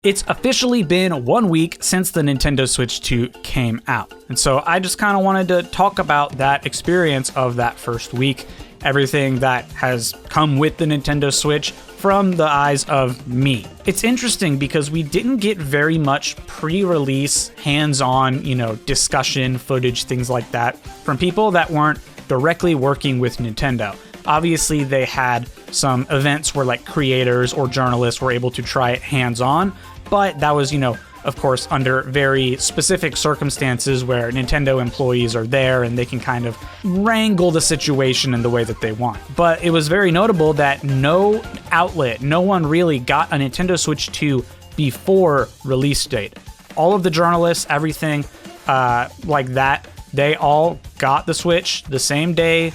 It's officially been 1 week since the Nintendo Switch 2 came out, and so I just kind of wanted to talk about that experience of that first week, everything that has come with the Nintendo Switch from the eyes of me. It's interesting because we didn't get very much pre-release, hands-on, discussion, footage, things like that from people that weren't directly working with Nintendo. Obviously, they had some events where like creators or journalists were able to try it hands-on, but that was, of course, under very specific circumstances where Nintendo employees are there and they can kind of wrangle the situation in the way that they want. But it was very notable that no outlet, no one really got a Nintendo Switch 2 before release date. All of the journalists, everything like that, they all got the Switch the same day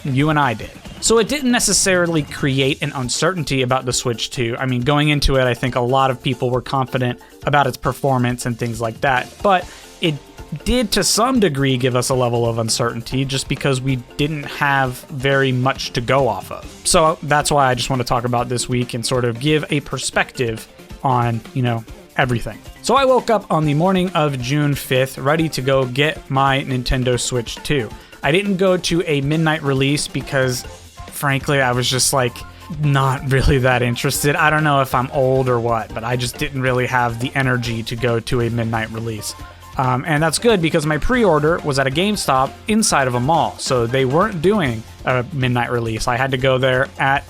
you and I did. So it didn't necessarily create an uncertainty about the Switch 2. I mean, going into it, I think a lot of people were confident about its performance and things like that. But it did, to some degree, give us a level of uncertainty just because we didn't have very much to go off of. So that's why I just want to talk about this week and sort of give a perspective on, everything. So I woke up on the morning of June 5th, ready to go get my Nintendo Switch 2. I didn't go to a midnight release because frankly, I was just not really that interested. I don't know if I'm old or what, but I just didn't really have the energy to go to a midnight release. And that's good because my pre-order was at a GameStop inside of a mall, so they weren't doing a midnight release. I had to go there at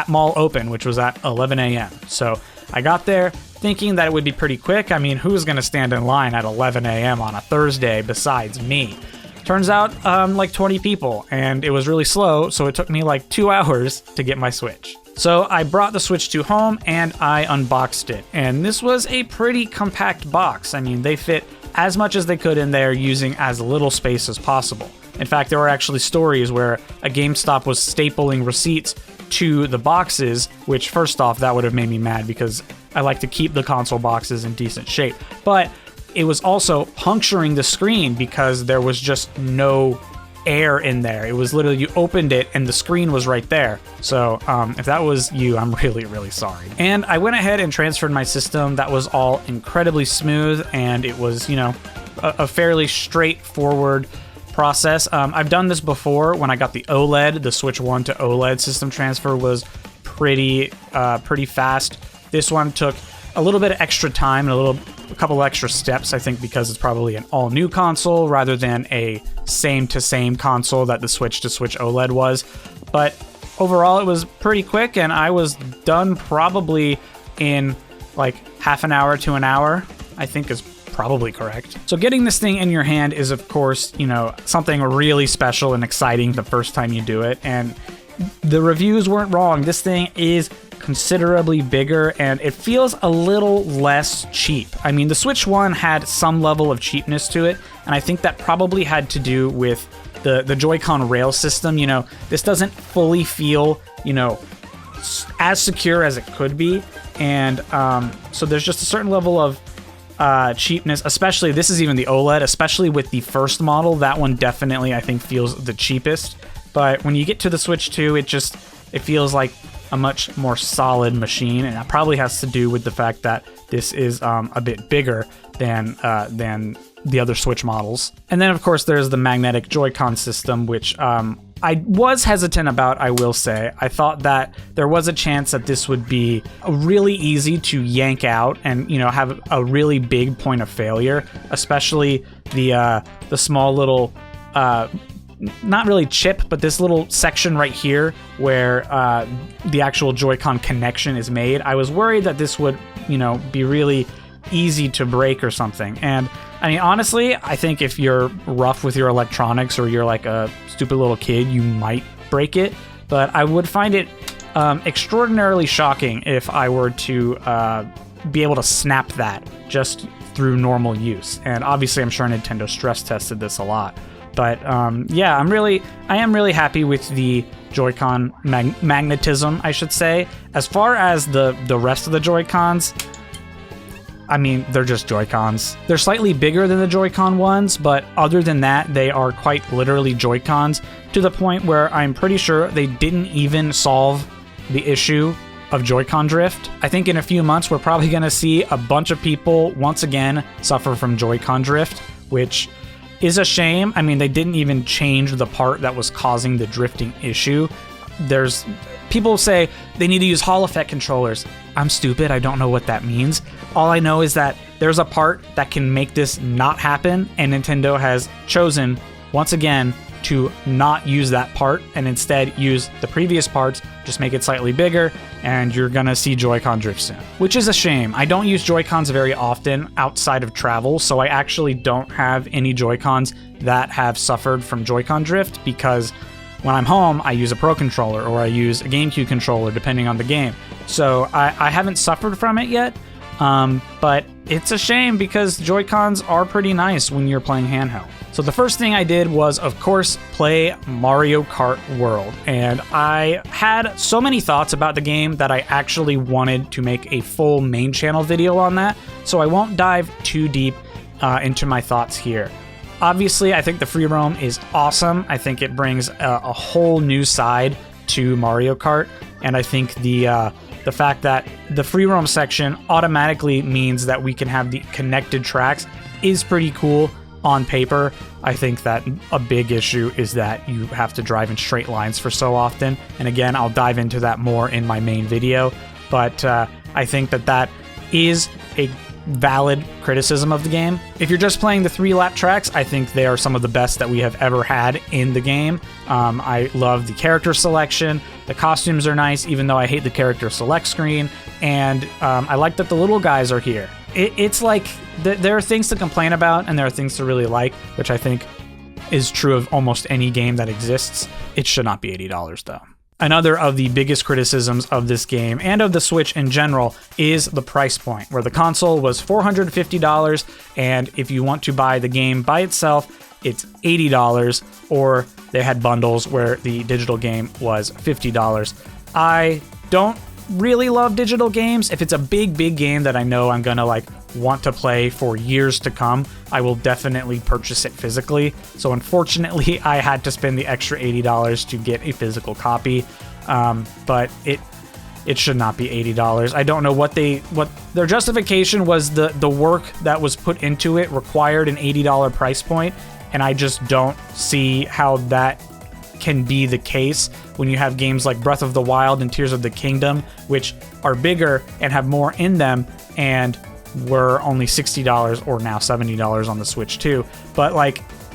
mall open, which was at 11 a.m. So I got there thinking that it would be pretty quick. I mean, who's going to stand in line at 11 a.m. on a Thursday besides me? Turns out, 20 people, and it was really slow, so it took me 2 hours to get my Switch. So I brought the Switch 2 home, and I unboxed it, and this was a pretty compact box. I mean, they fit as much as they could in there using as little space as possible. In fact, there were actually stories where a GameStop was stapling receipts to the boxes, which first off, that would have made me mad because I like to keep the console boxes in decent shape. But it was also puncturing the screen because there was just no air in there. It was literally, you opened it and the screen was right there. So if that was you, I'm really, really sorry. And I went ahead and transferred my system. That was all incredibly smooth, and it was, a fairly straightforward process. I've done this before when I got the OLED. The Switch 1 to OLED system transfer was pretty fast. This one took a little bit of extra time and a couple extra steps, I think, because it's probably an all-new console rather than a same-to-same console that the Switch to Switch OLED was. But overall, it was pretty quick, and I was done probably in half an hour to an hour, I think is probably correct. So getting this thing in your hand is, of course, something really special and exciting the first time you do it, and the reviews weren't wrong. This thing is considerably bigger, and it feels a little less cheap. I mean, the Switch 1 had some level of cheapness to it, and I think that probably had to do with the Joy-Con rail system. This doesn't fully feel, as secure as it could be, and so there's just a certain level of cheapness, especially, this is even the OLED, especially with the first model. That one definitely, I think, feels the cheapest. But when you get to the Switch 2, it feels like a much more solid machine, and that probably has to do with the fact that this is a bit bigger than the other Switch models. And then, of course, there's the magnetic Joy-Con system, which I was hesitant about, I will say. I thought that there was a chance that this would be really easy to yank out and, have a really big point of failure, especially the small little not really chip, but this little section right here where the actual Joy-Con connection is made. I was worried that this would, be really easy to break or something. And I mean, honestly, I think if you're rough with your electronics or you're like a stupid little kid, you might break it. But I would find it extraordinarily shocking if I were to be able to snap that just through normal use. And obviously, I'm sure Nintendo stress tested this a lot. But yeah, I am really happy with the Joy-Con magnetism, I should say. As far as the rest of the Joy-Cons, I mean, they're just Joy-Cons. They're slightly bigger than the Joy-Con ones, but other than that, they are quite literally Joy-Cons, to the point where I'm pretty sure they didn't even solve the issue of Joy-Con drift. I think in a few months, we're probably going to see a bunch of people once again suffer from Joy-Con drift, which is a shame. I mean, they didn't even change the part that was causing the drifting issue. People say they need to use Hall effect controllers. I'm stupid. I don't know what that means. All I know is that there's a part that can make this not happen, and Nintendo has chosen, once again, to not use that part and instead use the previous parts, just make it slightly bigger, and you're gonna see Joy-Con drift soon. Which is a shame. I don't use Joy-Cons very often outside of travel, so I actually don't have any Joy-Cons that have suffered from Joy-Con drift, because when I'm home, I use a Pro Controller or I use a GameCube controller, depending on the game. So I haven't suffered from it yet, but it's a shame because Joy-Cons are pretty nice when you're playing handheld. So the first thing I did was, of course, play Mario Kart World. And I had so many thoughts about the game that I actually wanted to make a full main channel video on that. So I won't dive too deep into my thoughts here. Obviously, I think the free roam is awesome. I think it brings a whole new side to Mario Kart. And I think the fact that the free roam section automatically means that we can have the connected tracks is pretty cool on paper. I think that a big issue is that you have to drive in straight lines for so often. And again, I'll dive into that more in my main video. But I think that is a valid criticism of the game. If you're just playing the 3-lap tracks, I think they are some of the best that we have ever had in the game. I love the character selection. The costumes are nice, even though I hate the character select screen. And I like that the little guys are here. It's like there are things to complain about and there are things to really like, which I think is true of almost any game that exists. It should not be $80 though. Another of the biggest criticisms of this game and of the Switch in general is the price point, where the console was $450, and if you want to buy the game by itself, it's $80, or they had bundles where the digital game was $50. I don't really love digital games. If it's a big game that I know I'm gonna want to play for years to come, I will definitely purchase it physically. So unfortunately, I had to spend the extra $80 to get a physical copy, but it should not be $80. I don't know what their justification was. The work that was put into it required an $80 price point, and I just don't see how that can be the case when you have games like Breath of the Wild and Tears of the Kingdom, which are bigger and have more in them, and were only $60 or now $70 on the Switch too. But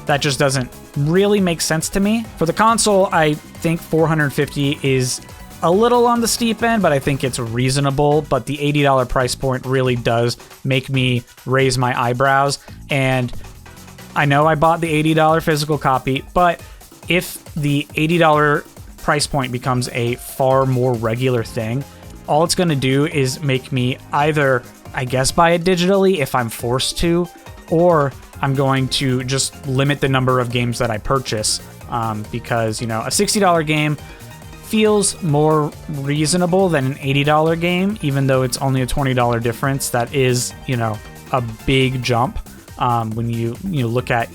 that just doesn't really make sense to me. For the console, I think $450 is a little on the steep end, but I think it's reasonable. But the $80 price point really does make me raise my eyebrows. And I know I bought the $80 physical copy, but if the $80 price point becomes a far more regular thing, all it's going to do is make me either, I guess, buy it digitally if I'm forced to, or I'm going to just limit the number of games that I purchase, because, a $60 game feels more reasonable than an $80 game, even though it's only a $20 difference. That is, a big jump when you look at,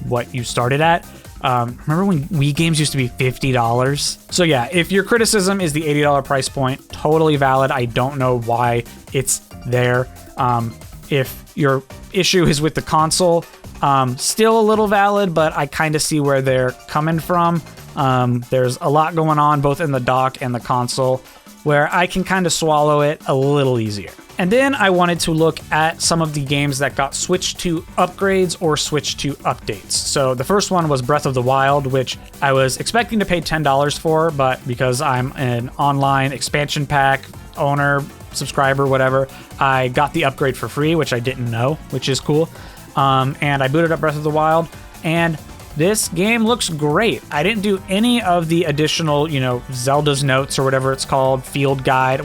what you started at. Remember when Wii games used to be $50? So yeah, if your criticism is the $80 price point, totally valid. I don't know why it's there. If your issue is with the console, still a little valid, but I kind of see where they're coming from. There's a lot going on both in the dock and the console where I can kind of swallow it a little easier. And then I wanted to look at some of the games that got switched to upgrades or switched to updates. So the first one was Breath of the Wild, which I was expecting to pay $10 for, but because I'm an online expansion pack owner, subscriber, whatever, I got the upgrade for free, which I didn't know, which is cool. And I booted up Breath of the Wild, and this game looks great. I didn't do any of the additional, Zelda's Notes or whatever it's called, field guide.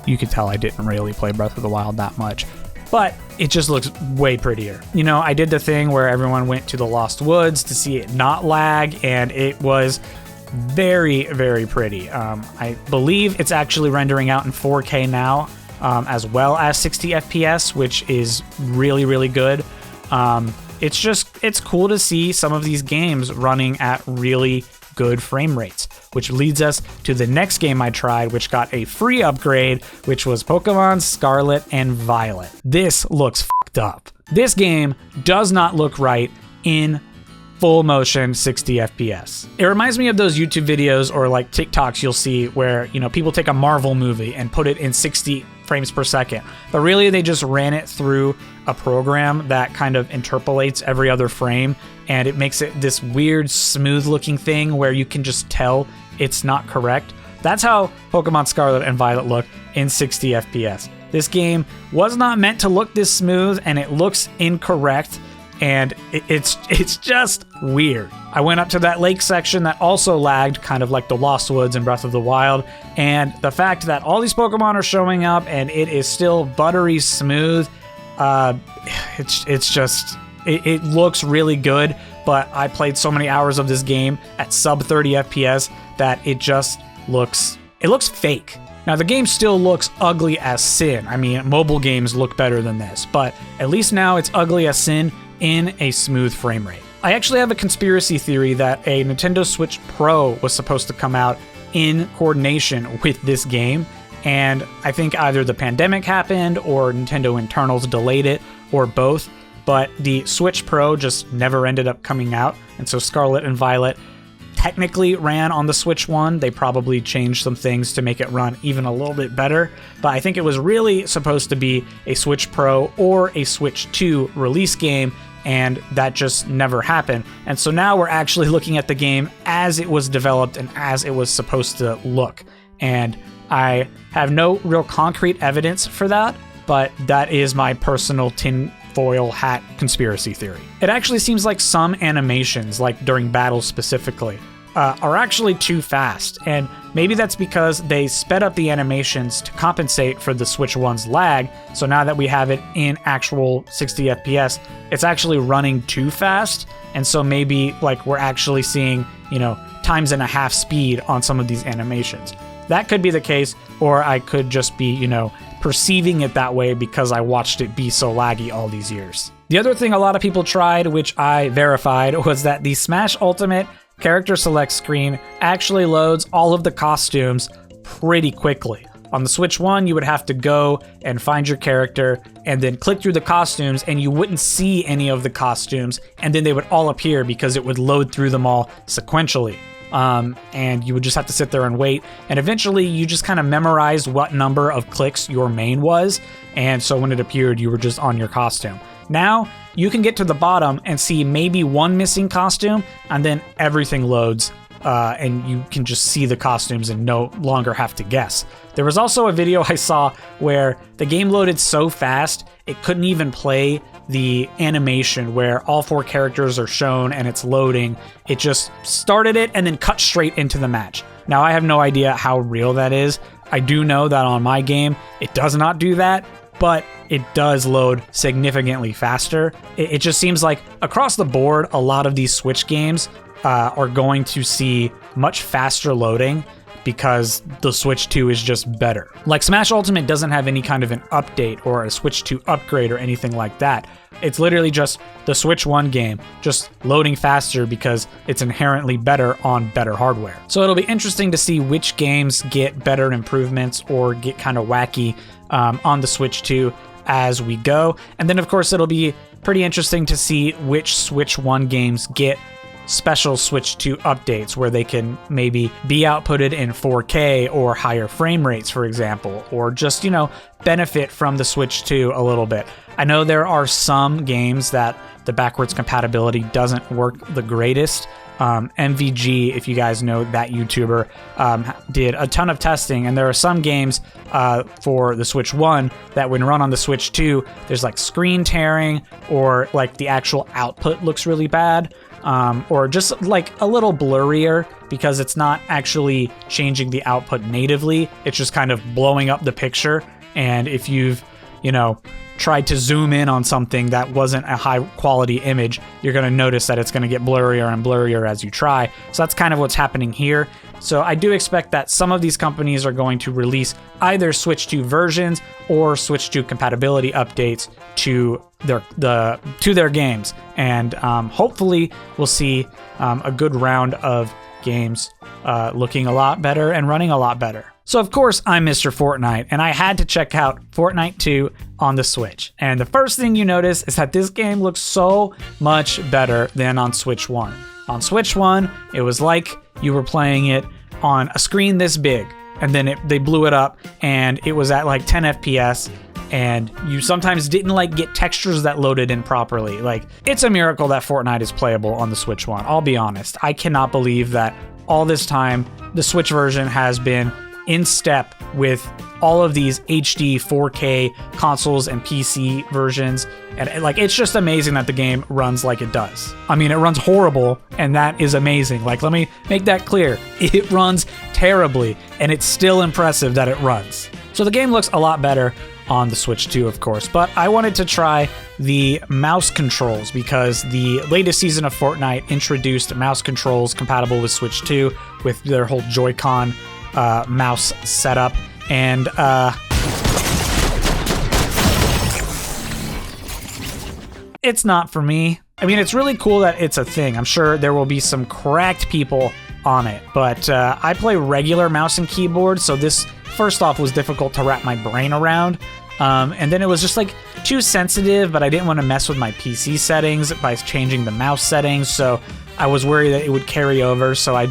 You could tell I didn't really play Breath of the Wild that much, but it just looks way prettier. I did the thing where everyone went to the Lost Woods to see it not lag, and it was very, very pretty. I believe it's actually rendering out in 4K now, as well as 60 FPS, which is really, really good. It's cool to see some of these games running at really good frame rates, which leads us to the next game I tried, which got a free upgrade, which was Pokemon Scarlet and Violet. This looks fucked up. This game does not look right in full motion 60 FPS. It reminds me of those YouTube videos or like TikToks you'll see where, you know, people take a Marvel movie and put it in 60 frames per second, but really they just ran it through a program that kind of interpolates every other frame, and it makes it this weird smooth looking thing where you can just tell it's not correct. That's how Pokemon Scarlet and Violet look in 60 FPS. This game was not meant to look this smooth, and it looks incorrect. And it's just weird. I went up to that lake section that also lagged, kind of like the Lost Woods in Breath of the Wild, and the fact that all these Pokemon are showing up and it is still buttery smooth, it looks really good, but I played so many hours of this game at sub 30 FPS that it just looks fake. Now, the game still looks ugly as sin. I mean, mobile games look better than this, but at least now it's ugly as sin in a smooth frame rate. I actually have a conspiracy theory that a Nintendo Switch Pro was supposed to come out in coordination with this game, and I think either the pandemic happened or Nintendo internals delayed it, or both, but the Switch Pro just never ended up coming out, and so Scarlet and Violet technically ran on the Switch 1. They probably changed some things to make it run even a little bit better, but I think it was really supposed to be a Switch Pro or a Switch 2 release game, and that just never happened. And so now we're actually looking at the game as it was developed and as it was supposed to look. And I have no real concrete evidence for that, but that is my personal tinfoil hat conspiracy theory. It actually seems like some animations, like during battles specifically, are actually too fast, and maybe that's because they sped up the animations to compensate for the Switch 1's lag, so now that we have it in actual 60 FPS, it's actually running too fast, and so maybe like we're actually seeing, you know, times and a half speed on some of these animations. That could be the case, or I could just be, you know, perceiving it that way because I watched it be so laggy all these years. The other thing a lot of people tried, which I verified, was that the Smash Ultimate character select screen actually loads all of the costumes pretty quickly. On the Switch 1, you would have to go and find your character and then click through the costumes, and you wouldn't see any of the costumes, and then they would all appear because it would load through them all sequentially. And you would just have to sit there and wait, and eventually you just kind of memorized what number of clicks your main was, and so when it appeared, you were just on your costume. Now, you can get to the bottom and see maybe one missing costume, and then everything loads, and you can just see the costumes and no longer have to guess. There was also a video I saw where the game loaded so fast, it couldn't even play the animation where all 4 characters are shown and it's loading. It just started it and then cut straight into the match. Now, I have no idea how real that is. I do know that on my game, it does not do that, but it does load significantly faster. It just seems like across the board, a lot of these Switch games are going to see much faster loading because the Switch 2 is just better. Like Smash Ultimate doesn't have any kind of an update or a Switch 2 upgrade or anything like that. It's literally just the Switch 1 game just loading faster because it's inherently better on better hardware. So it'll be interesting to see which games get better improvements or get kind of wacky on the Switch 2 as we go. And then of course it'll be pretty interesting to see which Switch 1 games get special Switch 2 updates where they can maybe be outputted in 4K or higher frame rates, for example, or just, you know, benefit from the Switch 2 a little bit. I know there are some games that the backwards compatibility doesn't work the greatest. MVG, if you guys know that YouTuber, did a ton of testing, and there are some games for the Switch 1 that when run on the Switch 2, there's like screen tearing, or like the actual output looks really bad, or just like a little blurrier because it's not actually changing the output natively. It's just kind of blowing up the picture, and if you've, you know, tried to zoom in on something that wasn't a high quality image, you're going to notice that it's going to get blurrier and blurrier as you try. So that's kind of what's happening here. So I do expect that some of these companies are going to release either Switch 2 versions or Switch 2 compatibility updates to their games, and hopefully we'll see a good round of games looking a lot better and running a lot better. So of course I'm Mr. Fortnite, and I had to check out Fortnite 2 on the Switch. And the first thing you notice is that this game looks so much better than on Switch 1. On Switch 1, it was like you were playing it on a screen this big, and then they blew it up, and it was at like 10 FPS, and you sometimes didn't like get textures that loaded in properly. Like, it's a miracle that Fortnite is playable on the Switch 1. I'll be honest. I cannot believe that all this time the Switch version has been in step with all of these HD 4K consoles and PC versions. And like, it's just amazing that the game runs like it does. I mean, it runs horrible, and that is amazing. Like, let me make that clear. It runs terribly, and it's still impressive that it runs. So the game looks a lot better on the Switch 2, of course, but I wanted to try the mouse controls because the latest season of Fortnite introduced mouse controls compatible with Switch 2 with their whole Joy-Con mouse setup, and it's not for me. I mean, it's really cool that it's a thing. I'm sure there will be some cracked people on it, but I play regular mouse and keyboard, so this first off was difficult to wrap my brain around, and then it was just like too sensitive, but I didn't want to mess with my PC settings by changing the mouse settings, so I was worried that it would carry over, so I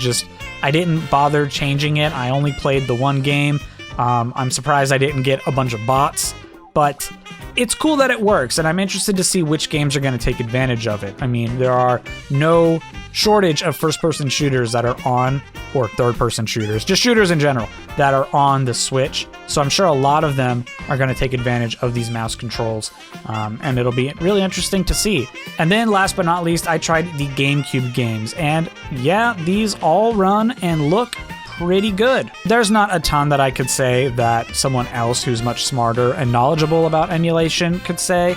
didn't bother changing it. I only played the one game. I'm surprised I didn't get a bunch of bots, but it's cool that it works, and I'm interested to see which games are going to take advantage of it. I mean, there are no shortage of first-person shooters that are on, or third-person shooters, just shooters in general, that are on the Switch. So I'm sure a lot of them are going to take advantage of these mouse controls, and it'll be really interesting to see. And then last but not least, I tried the GameCube games, and yeah, these all run and look pretty good. There's not a ton that I could say that someone else who's much smarter and knowledgeable about emulation could say.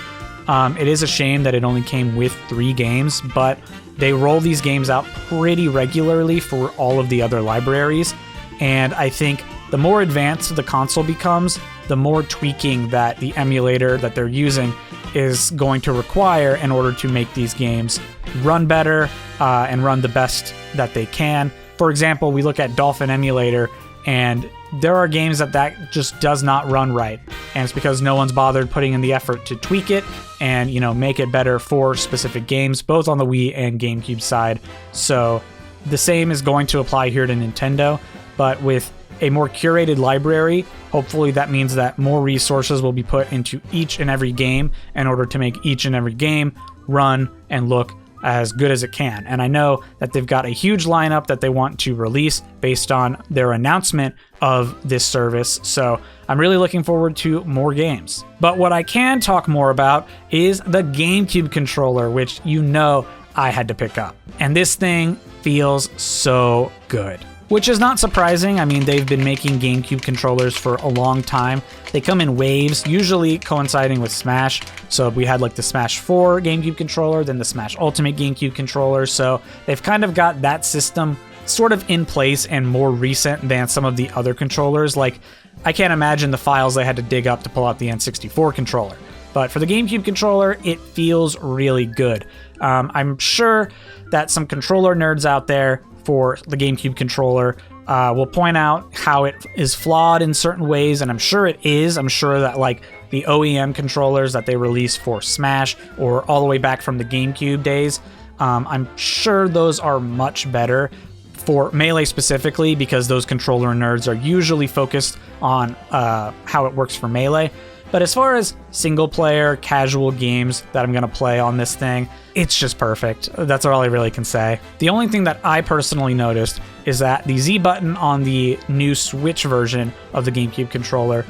It is a shame that it only came with 3 games, but they roll these games out pretty regularly for all of the other libraries, and I think the more advanced the console becomes, the more tweaking that the emulator that they're using is going to require in order to make these games run better and run the best that they can. For example, we look at Dolphin Emulator, and there are games that just does not run right, and it's because no one's bothered putting in the effort to tweak it and, you know, make it better for specific games, both on the Wii and GameCube side. So the same is going to apply here to Nintendo, but with a more curated library, hopefully that means that more resources will be put into each and every game in order to make each and every game run and look as good as it can. And I know that they've got a huge lineup that they want to release based on their announcement of this service, so I'm really looking forward to more games. But what I can talk more about is the GameCube controller, which you know I had to pick up. And this thing feels so good, which is not surprising. I mean, they've been making GameCube controllers for a long time. They come in waves, usually coinciding with Smash. So we had like the Smash 4 GameCube controller, then the Smash Ultimate GameCube controller. So they've kind of got that system sort of in place and more recent than some of the other controllers. Like, I can't imagine the files they had to dig up to pull out the N64 controller. But for the GameCube controller, it feels really good. I'm sure that some controller nerds out there for the GameCube controller will point out how it is flawed in certain ways, and I'm sure it is. I'm sure that like the OEM controllers that they released for Smash or all the way back from the GameCube days, I'm sure those are much better for Melee specifically, because those controller nerds are usually focused on how it works for Melee. But as far as single player casual games that I'm going to play on this thing, it's just perfect. That's all I really can say. The only thing that I personally noticed is that the Z button on the new Switch version of the GameCube controller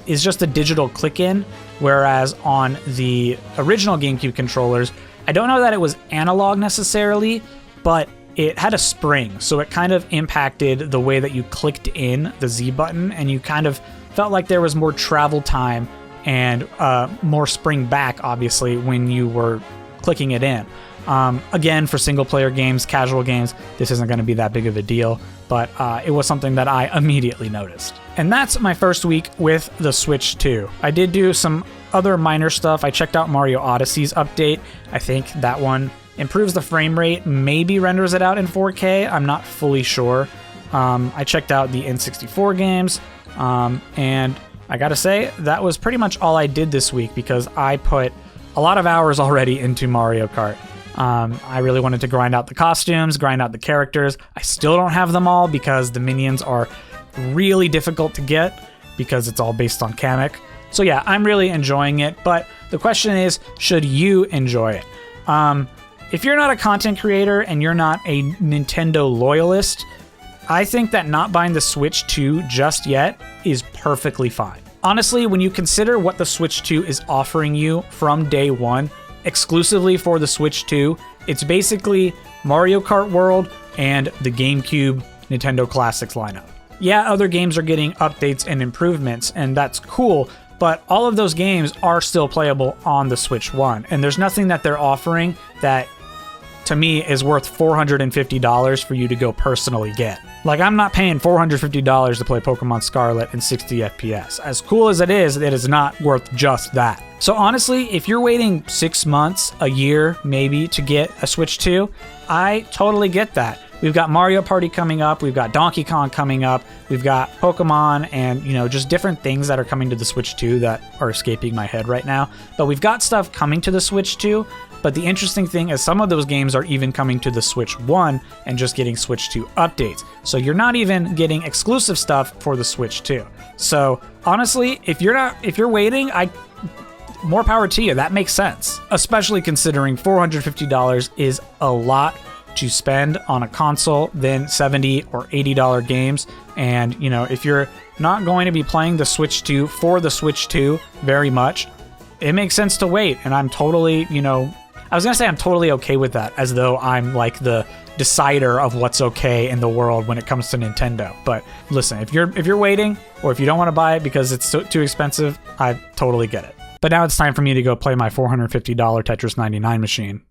is just a digital click in, whereas on the original GameCube controllers, I don't know that it was analog necessarily, but it had a spring, so it kind of impacted the way that you clicked in the Z button, and you kind of felt like there was more travel time and more spring back, obviously, when you were clicking it in. Again, for single-player games, casual games, this isn't going to be that big of a deal, but it was something that I immediately noticed. And that's my first week with the Switch 2. I did do some other minor stuff. I checked out Mario Odyssey's update. I think that one improves the frame rate, maybe renders it out in 4K. I'm not fully sure. I checked out the N64 games, and I gotta say, that was pretty much all I did this week because I put a lot of hours already into Mario Kart. I really wanted to grind out the costumes, grind out the characters. I still don't have them all because the minions are really difficult to get because it's all based on Kamek. So yeah, I'm really enjoying it, but the question is, should you enjoy it? If you're not a content creator and you're not a Nintendo loyalist, I think that not buying the Switch 2 just yet is perfectly fine. Honestly, when you consider what the Switch 2 is offering you from day one, exclusively for the Switch 2, it's basically Mario Kart World and the GameCube Nintendo Classics lineup. Yeah, other games are getting updates and improvements, and that's cool, but all of those games are still playable on the Switch 1, and there's nothing that they're offering that, to me, is worth $450 for you to go personally get. Like, I'm not paying $450 to play Pokemon Scarlet in 60 FPS. As cool as it is not worth just that. So honestly, if you're waiting 6 months, a year, maybe, to get a Switch 2, I totally get that. We've got Mario Party coming up, we've got Donkey Kong coming up, we've got Pokemon and, just different things that are coming to the Switch 2 that are escaping my head right now. But we've got stuff coming to the Switch 2, but the interesting thing is some of those games are even coming to the Switch 1 and just getting Switch 2 updates. So you're not even getting exclusive stuff for the Switch 2. So honestly, if you're waiting, more power to you. That makes sense, especially considering $450 is a lot to spend on a console than $70 or $80 games. And, if you're not going to be playing the Switch 2 for the Switch 2 very much, it makes sense to wait. And I'm totally, I was going to say I'm totally okay with that, as though I'm like the decider of what's okay in the world when it comes to Nintendo. But listen, if you're waiting, or if you don't want to buy it because it's too expensive, I totally get it. But now it's time for me to go play my $450 Tetris 99 machine.